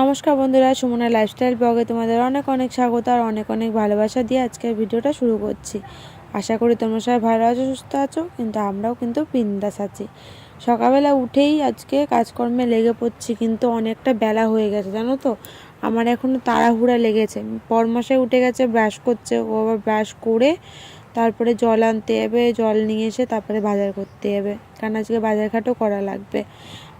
নমস্কার বন্ধুরা, সুমনা লাইফস্টাইল ব্লগে তোমাদের অনেক অনেক স্বাগত আর অনেক অনেক ভালোবাসা দিয়ে আজকের ভিডিওটা শুরু করছি। আশা করি তোমরা সবাই ভালো আছো, সুস্থ আছো, কিন্তু আমরাও কিন্তু বিন্দাস আছি। সকালবেলা উঠেই আজকে কাজকর্মে লেগে পড়ছি, কিন্তু অনেকটা বেলা হয়ে গেছে জানো তো। আমার এখনও তাড়াহুড়া লেগেছে। পরমাশায় উঠে গেছে, ব্রাশ করছে, ও আবার ব্রাশ করে তারপরে জল আনতে যাবে, জল নিয়ে এসে তারপরে বাজার করতে যাবে, কারণ আজকে বাজারঘাটও করা লাগবে।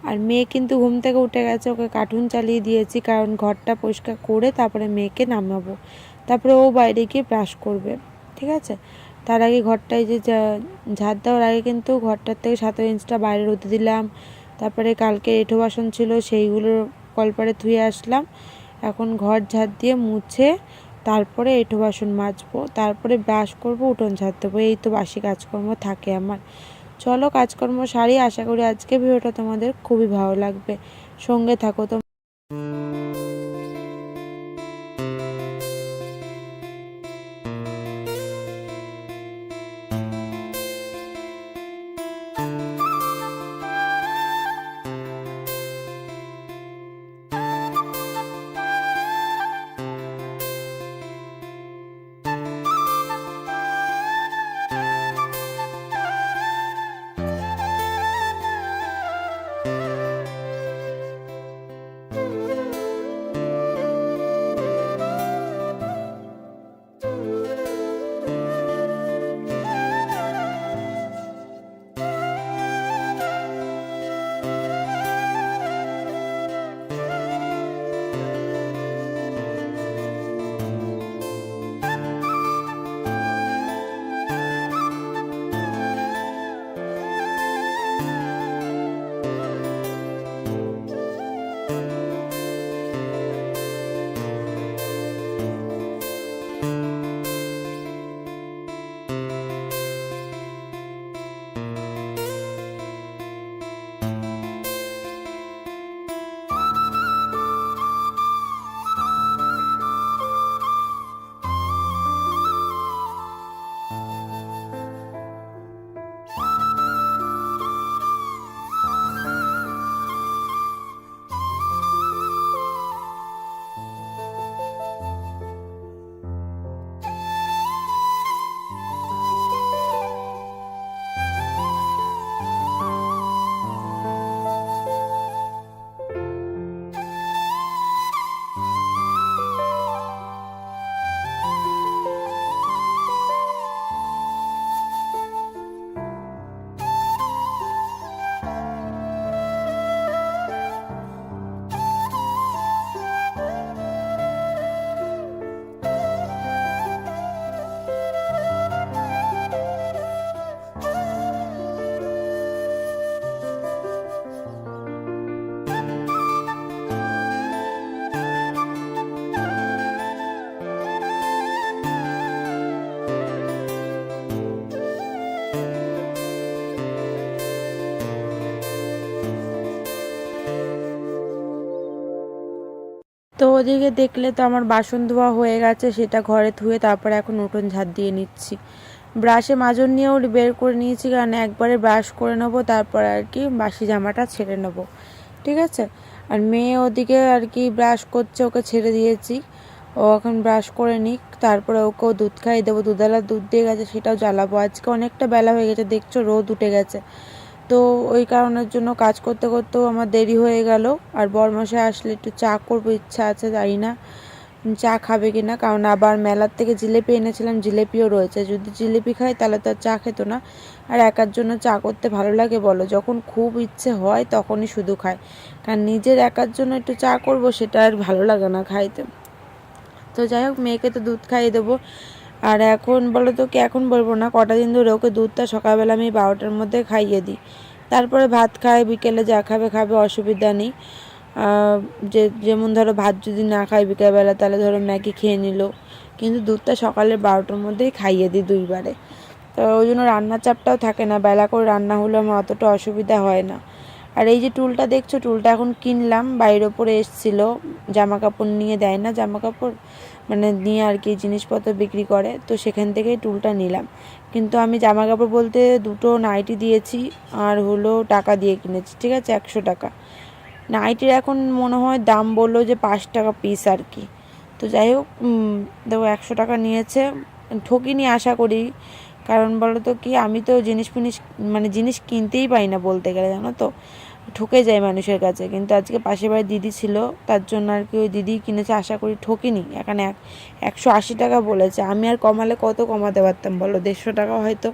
আর মেয়ে কিন্তু ঘুম থেকে উঠে গেছে, ওকে কার্টুন চালিয়ে দিয়েছি, কারণ ঘরটা পরিষ্কার করে তারপরে মেয়েকে নামাবো, তারপরে ও বাইরে গিয়ে ব্রাশ করবে, ঠিক আছে। তার আগে ঘরটায় যে ঝাড় দেওয়ার আগে কিন্তু ঘরটার থেকে 7 ইঞ্চটা বাইরে রোদে দিলাম। তারপরে কালকে এঁঠো বাসন ছিল, সেইগুলো কলপারে ধুয়ে আসলাম। এখন ঘর ঝাড় দিয়ে মুছে তারপরে এঁঠো বাসন মাজবো, তারপরে ব্রাশ করবো, উঠোন ঝাড় দেবো। এই তো বাসি কাজকর্ম থাকে আমার। চলো কাজকর্ম সারি। আশা করি আজকে ভিডিওটা তোমাদের খুবই ভালো লাগবে, সঙ্গে থাকো তো। তো ওদিকে দেখলে তো আমার বাসন ধোয়া হয়ে গেছে, সেটা ঘরে ধুয়ে তারপরে এখন উঠোন ঝাড় দিয়ে নিচ্ছি। ব্রাশে মাজন নিয়েও বের করে নিয়েছি, কারণ একবারে ব্রাশ করে নেবো, তারপর আর কি বাসি জামাটা ছেড়ে নেবো, ঠিক আছে। আর মেয়ে ওদিকে আর কি ব্রাশ করছে, ওকে ছেড়ে দিয়েছি, ও এখন ব্রাশ করে নিক, তারপরে ওকেও দুধ খাইয়ে দেবো। দুধওয়ালা দুধ দিয়ে গেছে, সেটাও জ্বালাবো। আজকে অনেকটা বেলা হয়ে গেছে, দেখছো রোদ উঠে গেছে, তো ওই কারণের জন্য কাজ করতে করতেও আমার দেরি হয়ে গেল। আর বরমশাই আসলে একটু চা করবো, ইচ্ছা আছে, জানি না চা খাবে কিনা, কারণ আবার মেলার থেকে জিলেপি এনেছিলাম, জিলেপিও রয়েছে। যদি জিলেপি খাই তাহলে তো আর চা খেত না। আর একার জন্য চা করতে ভালো লাগে বলো? যখন খুব ইচ্ছে হয় তখনই শুধু খায়, কারণ নিজের একার জন্য একটু চা করব সেটা আর ভালো লাগে না খাইতে। তো যাই হোক, মেয়েকে তো দুধ খাইয়ে দেবো। আর এখন বলো তো কি, এখন বলবো না, কটা দিন ধরে ওকে দুধটা সকালবেলা আমি 12টার মধ্যে খাইয়ে দিই, তারপরে ভাত খায়, বিকেলে যা খাবে খাবে, অসুবিধা নেই। যেমন ধরো ভাত যদি না খায় বিকেলবেলা, তাহলে ধরো ম্যাগি খেয়ে নিল, কিন্তু দুধটা সকালে 12টার মধ্যেই খাইয়ে দিই 2বারে। তো ওই জন্য রান্নার চাপটাও থাকে না, বেলা করে রান্না হলে আমার অতটা অসুবিধা হয় না। আর এই যে টুলটা দেখছো, টুলটা এখন কিনলাম, বাইরের ওপরে এসেছিলো, জামা কাপড় নিয়ে দেয় না, জামা কাপড় মানে নিয়ে আর কি জিনিসপত্র বিক্রি করে, তো সেখান থেকেই টুলটা নিলাম। কিন্তু আমি জামা কাপড় বলতে 2টো নাইটি দিয়েছি, আর হলো টাকা দিয়ে কিনেছি, ঠিক আছে, 100 টাকা। নাইটির এখন মনে হয় দাম বললো যে 5 টাকা পিস আর কি। তো যাই হোক, দেখো 100 টাকা নিয়েছে। ঠকিনি আশা করি, কারণ বলো তো কি, আমি তো জিনিস কিনতেই পাই না বলতে গেলে, জানো তো, ঠকে যায় মানুষের কাছে। কিন্তু আজকে পাশের বাড়ির দিদি ছিল, তার জন্য আর কি ওই দিদি কিনেছে, আশা করি ঠকিনি। এখানে 180 টাকা বলেছে, আমি আর কমালে কত কমাতে পারতাম বলো, 150 টাকা হয়তো।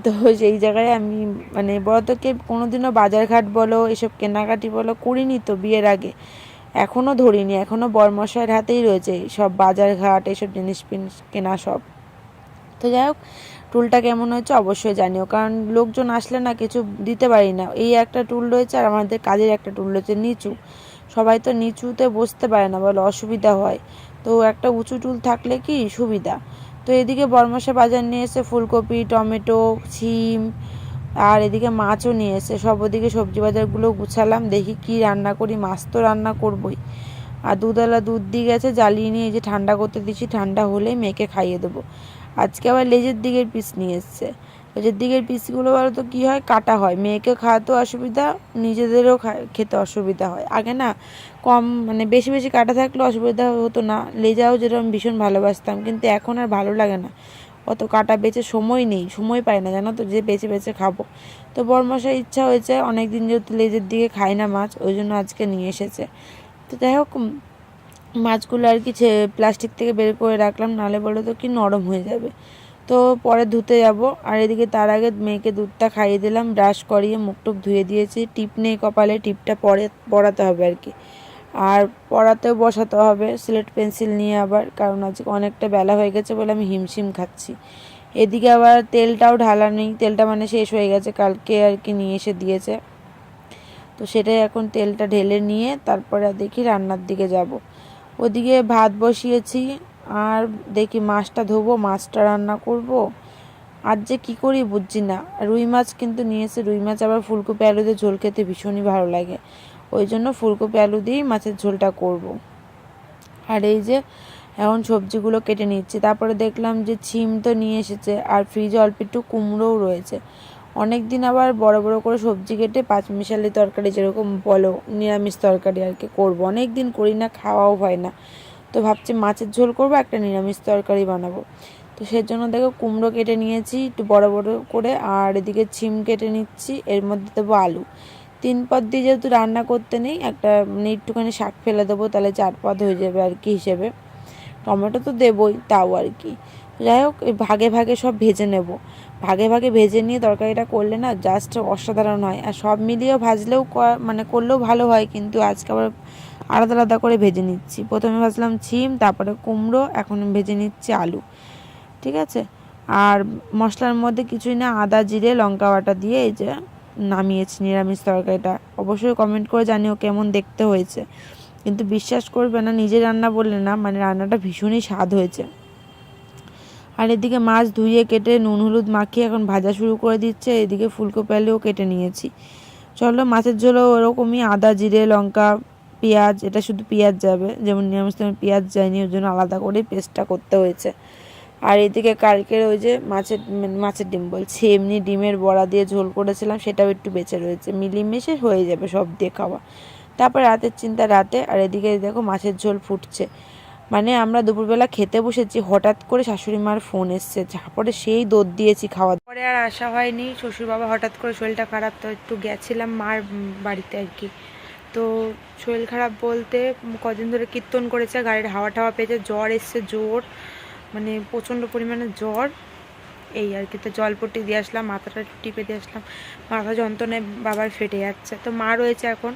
তো সেই জায়গায় আমি বলতো কি, কোনোদিনও বাজারঘাট বলো এসব কেনাকাটি বলো করিনি তো বিয়ের আগে, এখনও ধরিনি, এখনও বরমশাইয়ের হাতেই রয়েছে সব বাজারঘাট, এসব জিনিস কেনা সব। তো যাই হোক, টুলটা কেমন হয়েছে অবশ্যই জানিও, কারণ লোকজন আসলে না কিছু দিতে পারি না। এই একটা টুল রয়েছে, আর আমাদের কাজের একটা টুল রয়েছে নিচু, সবাই তো নিচুতে বসতে পারে না বলে অসুবিধা হয়। তো একটা উঁচু টুল থাকলে কি সুবিধা। তো এদিকে বরমশা বাজার নিয়ে এসে ফুলকপি, টমেটো, সিম, আর এদিকে মাছও নিয়ে এসে সব, ওদিকে সবজি বাজারগুলো গুছালাম, দেখি কি রান্না করি। মাছ তো রান্না করবই। আর দুধওয়ালা দুধ দিয়ে গেছে, জ্বালিয়ে নিয়ে এই যে ঠান্ডা করতে দিচ্ছি, ঠান্ডা হলেই মেয়েকে খাইয়ে দেবো। আজকে আবার লেজের দিকের পিস নিয়ে এসছে। লেজের দিকের পিসগুলো বলো তো কী হয়, কাটা হয়, মেয়েকেও খাওয়াতেও অসুবিধা, নিজেদেরও খেতে অসুবিধা হয়। আগে না কম বেশি বেশি কাটা থাকলে অসুবিধা হতো না, লেজাও যেরকম ভীষণ ভালোবাসতাম, কিন্তু এখন আর ভালো লাগে না, অত কাটা বেছে সময় নেই, সময় পাই না জানো তো যে বেছে বেছে খাবো। তো বরমশাই ইচ্ছা হয়েছে, অনেক দিন যেহেতু লেজের দিকে খায় না মাছ, ওই জন্য আজকে নিয়ে এসেছে। তো যাই হোক, মাছগুলো আর কি প্লাস্টিক থেকে বের করে রাখলাম, নাহলে বলো তো কি নরম হয়ে যাবে। তো পরে ধুতে যাব। আর এদিকে তার আগে মেয়েকে দুধটা খাইয়ে দিলাম, ব্রাশ করিয়ে মুখ টুক ধুয়ে দিয়েছি। টিপ নেই কপালে, টিপটা পরে পরাতে হবে আর কি। আর পড়াতেও বসাতে হবে স্লেট পেন্সিল নিয়ে আবার, কারণ আজকে অনেকটা বেলা হয়ে গেছে বলে আমি হিমশিম খাচ্ছি। এদিকে আবার তেলটাও ঢালা নেই, তেলটা শেষ হয়ে গেছে, কালকে আর কি নিয়ে এসে দিয়েছে। তো সেটাই এখন তেলটা ঢেলে নিয়ে তারপরে দেখি রান্নার দিকে যাব। ওদিকে ভাত বসিয়েছি, আর দেখি মাছটা ধোবো, মাছটা রান্না করব। আর যে কী করি বুঝছি না। রুই মাছ কিন্তু নিয়েছে, রুই মাছ আবার ফুলকপি আলু দিয়ে ঝোল খেতে ভীষণই ভালো লাগে, ওই জন্য ফুলকপি আলু দিয়েই মাছের ঝোলটা করব। আর এই যে এখন সবজিগুলো কেটে নিচ্ছি। তারপরে দেখলাম যে ছিম তো নিয়ে এসেছে, আর ফ্রিজে অল্প একটু কুমড়োও রয়েছে। অনেক দিন আবার বড় বড় করে সবজি কেটে পাঁচমিশালি তরকারি, যেরকম বলো নিরামিষ তরকারি আর কি করবো, অনেক দিন করি না, খাওয়াও হয় না। তো ভাবছি মাছের ঝোল করবো, একটা নিরামিষ তরকারি বানাবো। তো সেজন্য দেখো কুমড়ো কেটে নিয়েছি একটু বড় বড় করে, আর এদিকে ছিম কেটে নিচ্ছি, এর মধ্যে দেবো আলু। 3 পদ দিয়ে যেহেতু রান্না করতে নেই, একটা একটুখানি শাক ফেলে দেবো, তাহলে 4 পদ হয়ে যাবে আর কি হিসেবে। টমেটো তো দেবই, তাও আর কি। যাই হোক, ভাগে ভাগে সব ভেজে নেব। ভাগে ভাগে ভেজে নিয়ে তরকারিটা করলে না জাস্ট অসাধারণ হয়। আর সব মিলিয়েও ভাজলেও করলেও ভালো হয়, কিন্তু আজকে আবার আলাদা আলাদা করে ভেজে নিচ্ছি। প্রথমে ভাজলাম ছিম, তারপরে কুমড়ো, এখন ভেজে নিচ্ছি আলু। ঠিক আছে। আর মশলার মধ্যে কিছুই না, আদা জিরে লঙ্কা বাটা দিয়ে এই যে নামিয়েছি নিরামিষ তরকারিটা। অবশ্যই কমেন্ট করে জানিও কেমন দেখতে হয়েছে। কিন্তু বিশ্বাস করবে না, নিজে রান্না বললে না, রান্নাটা ভীষণই স্বাদ হয়েছে। আর এদিকে মাছ ধুয়ে কেটে নুন হলুদ মাখিয়ে এখন ভাজা শুরু করে দিচ্ছে। এদিকে ফুলকপি আলুও কেটে নিয়েছি। চলো, মাছের ঝোলও ওরকমই, আদা জিরে লঙ্কা পেঁয়াজ, এটা শুধু পেঁয়াজ যাবে, যেমন নিরামিষ তেমন পেঁয়াজ যায়নি, ওই জন্য আলাদা করে পেস্টটা করতে হয়েছে। আর এদিকে কালকের ওই যে মাছের ডিম বলছি, এমনি ডিমের বড়া দিয়ে ঝোল করেছিলাম, সেটাও একটু বেঁচে রয়েছে, মিলিমিশে হয়ে যাবে সব দিয়ে খাওয়া। তারপর রাতের চিন্তা রাতে। আর এদিকে দেখো মাছের ঝোল ফুটছে। আমরা দুপুরবেলা খেতে বসেছি, হঠাৎ করে শাশুড়ি মার ফোন এসছে, তারপরে সেই দৌড় দিয়েছি খাওয়া। পরে আর আসা হয়নি, শ্বশুর বাবা হঠাৎ করে শরীরটা খারাপ, তো একটু গেছিলাম মার বাড়িতে আর কি। তো শরীর খারাপ বলতে কদিন ধরে কীর্তন করেছে, গাড়ির হাওয়া টাওয়া পেয়েছে, জ্বর এসছে জোর, প্রচণ্ড পরিমাণে জ্বর, এই আর কি। তো জলপট্টি দিয়ে আসলাম, মাথাটা টিপে দিয়ে আসলাম, মাথা যন্ত্রণায় বাবার ফেটে যাচ্ছে। তো মা রয়েছে এখন,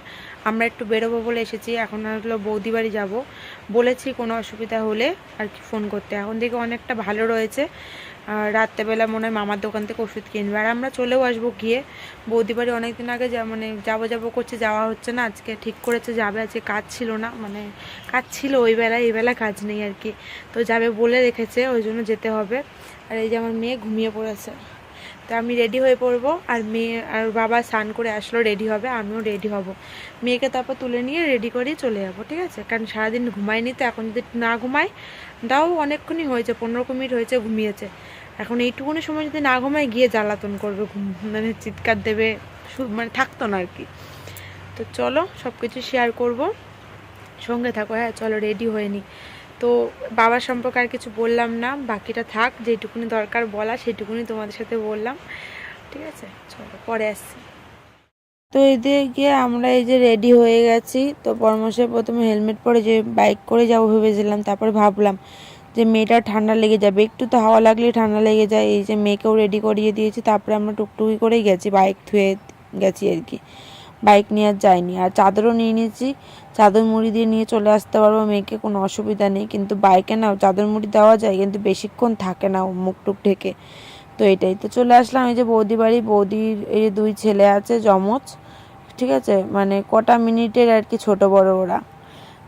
আমরা একটু বেরোবো বলে এসেছি, এখন হলো বৌদি বাড়ি যাবো, বলেছি কোনো অসুবিধা হলে আর কি ফোন করতে। এখন দেখে অনেকটা ভালো রয়েছে, আর রাত্রেবেলা মনে হয় মামার দোকান থেকে ওষুধ কিনবে, আর আমরা চলেও আসবো গিয়ে। বৌদি বাড়ি অনেকদিন আগে যাবো করছে, যাওয়া হচ্ছে না, আজকে ঠিক করেছে যাবে। আজকে কাজ ছিল না, কাজ ছিল ওই বেলায়, এই বেলা কাজ নেই আর কি। তো যাবে বলে রেখেছে, ওই জন্য যেতে হবে। আর এই যে আমার মেয়ে ঘুমিয়ে পড়েছে, তো আমি রেডি হয়ে পড়বো। আর বাবা স্নান করে আসলো, রেডি হবে, আমিও রেডি হব। মেয়েকে তারপর তুলে নিয়ে রেডি করে চলে যাবো, ঠিক আছে। কারণ সারাদিন ঘুমায়নি, তো এখন যদি না ঘুমাই, তাও অনেকক্ষণই হয়েছে, 15 মিনিট হয়েছে ঘুমিয়েছে। এখন এইটুকুনি সময় যদি না ঘুমায়, গিয়ে জ্বালাতন করবে, চিৎকার দেবে, থাকতো না আর কি। তো চলো সব কিছু শেয়ার করব, সঙ্গে থাকো। হ্যাঁ চলো রেডি হয়ে নি। তো বাবার সম্পর্কে আর কিছু বললাম না, বাকিটা থাক, যেটুকুনি দরকার বলা সেটুকুনি তোমাদের সাথে বললাম, ঠিক আছে? চলো পরে আসছি। তো এদিকে গিয়ে আমরা এই যে রেডি হয়ে গেছি। তো পরমশাই প্রথমে হেলমেট পরে যে বাইক করে যাবো ভেবেছিলাম, তারপরে ভাবলাম যে মেয়েটার ঠান্ডা লেগে যাবে, একটু তো হাওয়া লাগলেই ঠান্ডা লেগে যায়। এই যে মেয়েকেও রেডি করিয়ে দিয়েছি, তারপরে আমরা টুকটুকি করেই গেছি, বাইক ধুয়ে গেছি আর কি, বাইক নিয়ে আর যাইনি। আর চাদরও নিয়ে নিয়েছি, চাদর মুড়ি দিয়ে নিয়ে চলে আসতে পারবো, মেয়েকে কোনো অসুবিধা নেই। কিন্তু বাইকে না চাদর মুড়ি দেওয়া যায়, কিন্তু বেশিক্ষণ থাকে না মুখ টুক ঢেকে। তো এটাই, তো চলে আসলাম এই যে বৌদি বাড়ি। বৌদির এই যে 2 ছেলে আছে যমজ, ঠিক আছে, মানে কটা মিনিটের আর কি, ছোট বড় ওরা।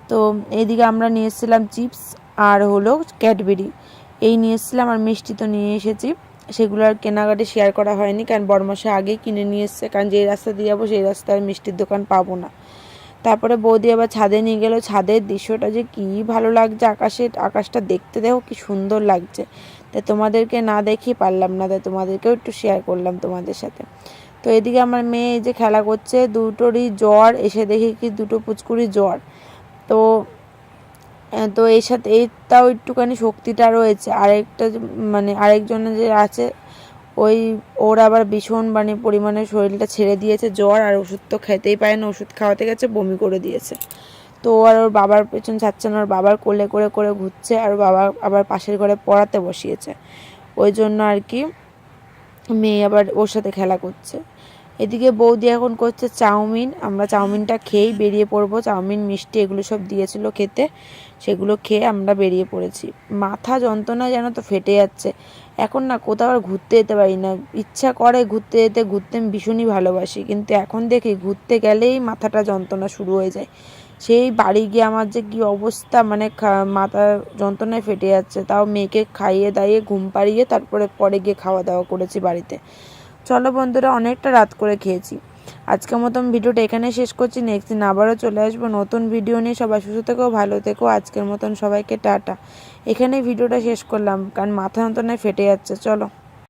তো এইদিকে আমরা নিয়ে এসেছিলাম চিপস আর হলো ক্যাডবেরি, এই নিয়ে এসেছিলাম। আর মিষ্টি তো নিয়ে এসেছি, সেগুলো আর কেনাকাটি শেয়ার করা হয়নি, কারণ বড়মশাই আগেই কিনে নিয়ে এসছে, কারণ যেই রাস্তা দিয়ে যাবো সেই রাস্তায় মিষ্টির দোকান পাবো না। তারপরে বৌদি আবার ছাদে নিয়ে গেল, ছাদের দৃশ্যটা যে কী ভালো লাগছে, আকাশটা দেখতে দেখো কি সুন্দর লাগছে। তাই তোমাদেরকে না দেখিয়ে পারলাম না, তাই তোমাদেরকেও একটু শেয়ার করলাম তোমাদের সাথে। তো এদিকে আমার মেয়ে এই যে খেলা করছে, দুটোরই জ্বর, এসে দেখি কি দুটো পুচকুরি জ্বর। তো তো এর সাথে এইটাও একটুখানি শক্তিটা রয়েছে, আরেকটা মানে আরেকজনের যে আছে ওই, ওর আবার ভীষণ মানে পরিমাণে শরীরটা ছেড়ে দিয়েছে জ্বর, আর ওষুধ তো খেতেই পারে না, ওষুধ খাওয়াতে গেছে বমি করে দিয়েছে। তো আর ওর বাবার পেছন ছাড়ছে না, ওর বাবার কোলে করে করে ঘুরছে, আর বাবা আবার পাশের ঘরে পড়াতে বসিয়েছে, ওই জন্য আর কি মেয়ে আবার ওর সাথে খেলা করছে। এদিকে বৌদি এখন করছে চাউমিন, আমরা চাউমিনটা খেয়েই বেরিয়ে পড়বো। চাউমিন মিষ্টি এগুলো সব দিয়েছিল খেতে, সেগুলো খেয়ে আমরা বেরিয়ে পড়েছি। মাথা যন্ত্রণা যেন তো ফেটে যাচ্ছে এখন, না কোথাও আর ঘুরতে যেতে পারি না। ইচ্ছা করে ঘুরতে যেতে, ঘুরতে আমি ভীষণই ভালোবাসি, কিন্তু এখন দেখি ঘুরতে গেলেই মাথাটা যন্ত্রণা শুরু হয়ে যায়। সেই বাড়ি গিয়ে আমার যে কী অবস্থা, মানে মাথা যন্ত্রণায় ফেটে যাচ্ছে। তাও মেয়েকে খাইয়ে দাইয়ে ঘুম পাড়িয়ে তারপরে পরে গিয়ে খাওয়া দাওয়া করেছি বাড়িতে। চলো বন্ধুরা, অনেকটা রাত করে খেয়েছি। আজকের মতন ভিডিওটা এখানে শেষ করছি, নেক্সট দিন আবারও চলে আসবো নতুন ভিডিও নিয়ে। সবাই সুস্থ থেকো, ভালো থেকো। আজকের মতন সবাইকে টাটা। এখানেই ভিডিওটা শেষ করলাম, কারণ মাথা যন্ত্রণায় ফেটে যাচ্ছে। চলো।